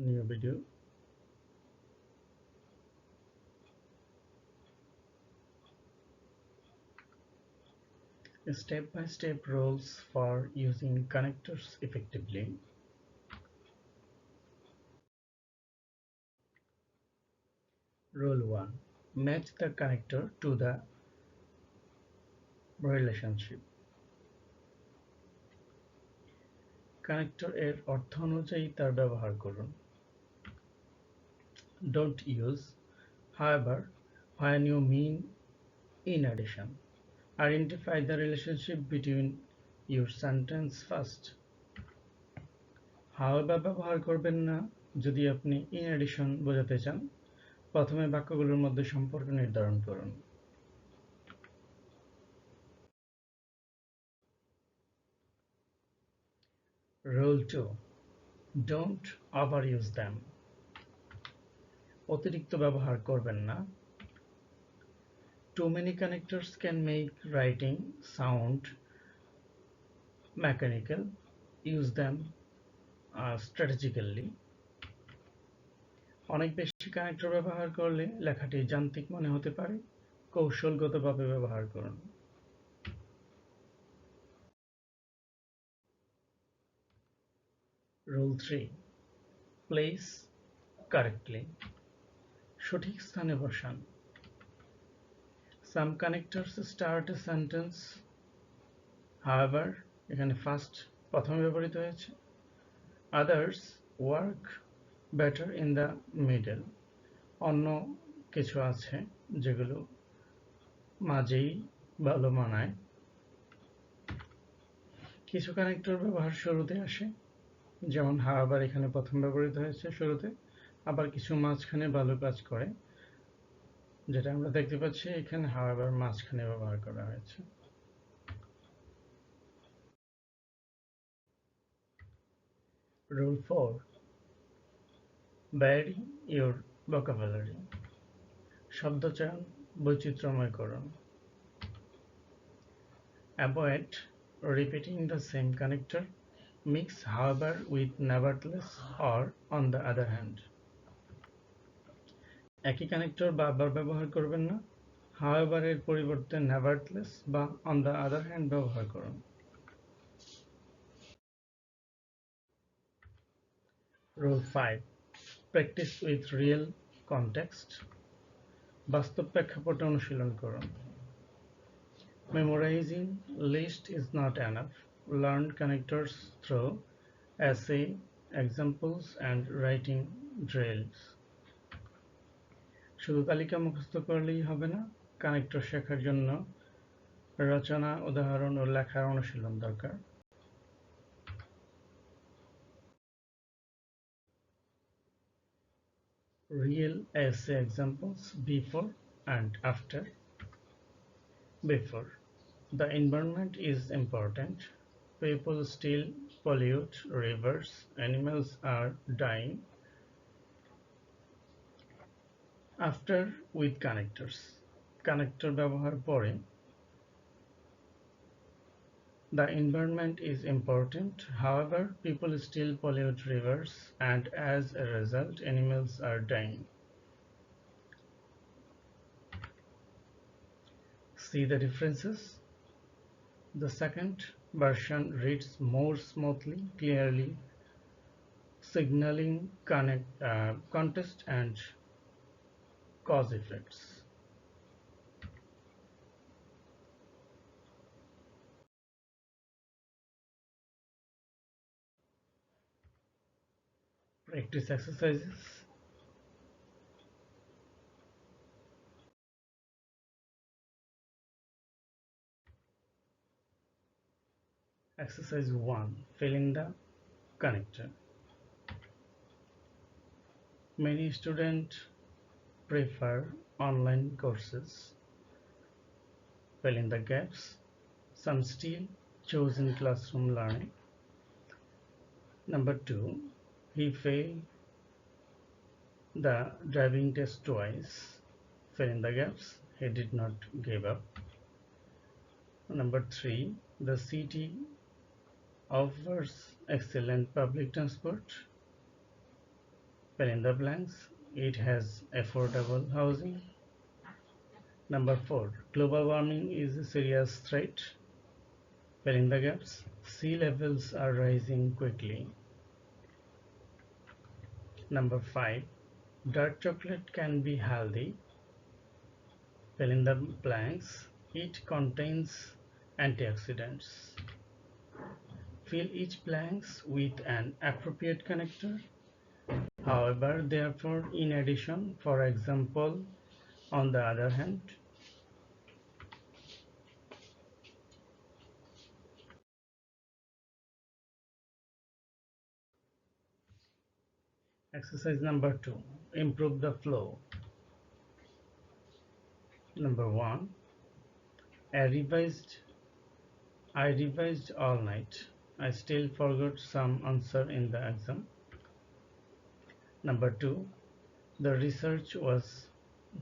new video. Step-by-step rules for using connectors effectively. Rule 1. Match the connector to the relationship. Connector এর অর্থ অনুযায়ী তার ব্যবহার করুন. Don't use however when you mean in addition. Identify the relationship between your sentence first. However ব্যবহার করবেন না যদি আপনি in addition বোঝাতে চান. প্রথমে বাক্যগুলোর মধ্যে সম্পর্ক নির্ধারণ করুন. Rule 2. Don't overuse them. অতিরিক্ত ব্যবহার করবেন না. Too many connectors can make writing sound mechanical. Use them strategically. অনেক বেশি কানেক্টর ব্যবহার করলে লেখাটি যান্ত্রিক মনে হতে পারে. কৌশলগতভাবে ব্যবহার করুন. Rule 3. Place correctly. সঠিক স্থানে বসান. Some connectors start a sentence. However, এখানে first প্রথমে ব্যবহৃত হয়েছে. Others work better in the middle. অন্য কিছু আছে যেগুলো মাঝেই ভালো মানায়. কিছু কানেক্টর ব্যবহার শুরুতে আসে, যেমন however এখানে প্রথম ব্যবহৃত হয়েছে শুরুতে. আবার কিছু মাঝখানে ভালো কাজ করে, যেটা আমরা দেখতে পাচ্ছি এখানে however মাঝখানে ব্যবহার করা হয়েছে. Rule 4. Vary your vocabulary. শব্দচয়ন বৈচিত্র্যময় করুন. Avoid repeating the same connector. Mix however with nevertheless or on the other hand. একই কানেক্টর বারবার ব্যবহার করবেন না. however এর পরিবর্তে nevertheless বা on the other hand ব্যবহার করুন. Rule 5. Practice with real context. বাস্তব প্রেক্ষাপটে অনুশীলন করুন. Memorizing list is not enough. Learn connectors through essay, examples and writing drills. শুধু তালিকা মুখস্থ করলেই হবে না. কানেক্টর শেখার জন্য রচনা, উদাহরণ ও লেখার অনুশীলন দরকার. Real essay examples before and after. Before. The environment is important. People still pollute rivers. Animals are dying. After with connectors. Connector ব্যবহার পরে. The environment is important. However, people still pollute rivers and as a result, animals are dying. See the differences? The second version reads more smoothly, clearly, signaling context and cause effects. Practice exercises. Exercise 1. Fill in the connector. Many students prefer online courses. Fill in the gaps. Some still choose in classroom learning. Number 2. He failed the driving test twice. Fill in the gaps. He did not give up. Number 3. The city offers excellent public transport. Fill in the blanks. It has affordable housing. Number 4. Global warming is a serious threat. Fill in the gaps. Sea levels are rising quickly. Number 5. Dark chocolate can be healthy. Fill in the blanks. It contains antioxidants. Fill each blanks with an appropriate connector. However, therefore, in addition, for example, on the other hand, exercise number 2. Improve the flow. Number 1. I revised all night. I still forgot some answer in the exam. Number 2. The research was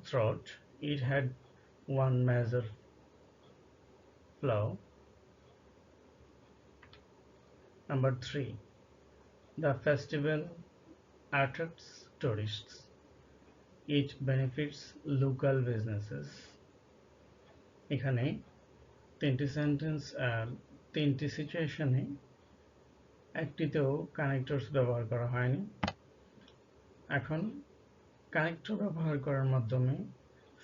thorough. It had one major flaw. Number 3. The festival attracts tourists. It benefits local businesses. এখানে তিনটি সিচুয়েশনে একটিতেও connectors ব্যবহার করা হয়নি। এখন connector ব্যবহার করার মাধ্যমে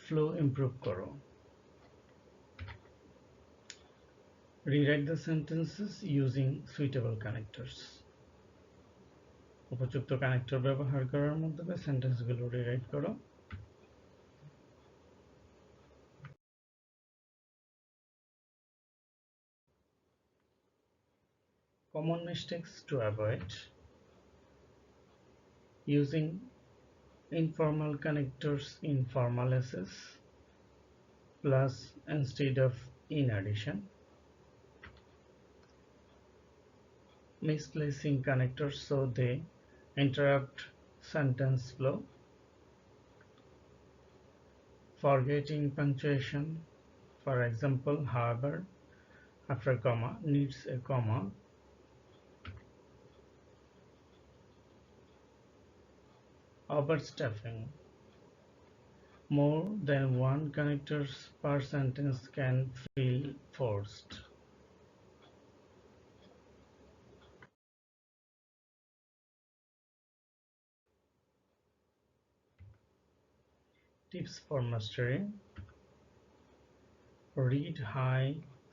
ফ্লো ইমপ্রুভ করো। Rewrite the sentences using suitable connectors. উপযুক্ত কানেক্টর ব্যবহার করার মাধ্যমে সেন্টেন্সগুলো রিরাইট করো। Common mistakes to avoid: using informal connectors in formal essays, plus instead of in addition, misplacing connectors so they interrupt sentence flow, forgetting punctuation, for example, however after comma needs a comma, overstuffing. More than one connectors per sentence can feel forced. Tips for mastery: read high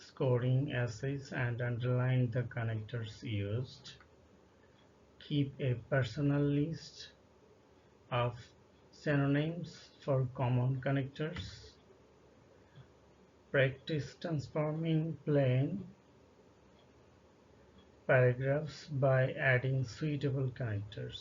scoring essays and underline the connectors used. Keep a personal list of synonyms for common connectors. Practice transforming plain paragraphs by adding suitable connectors.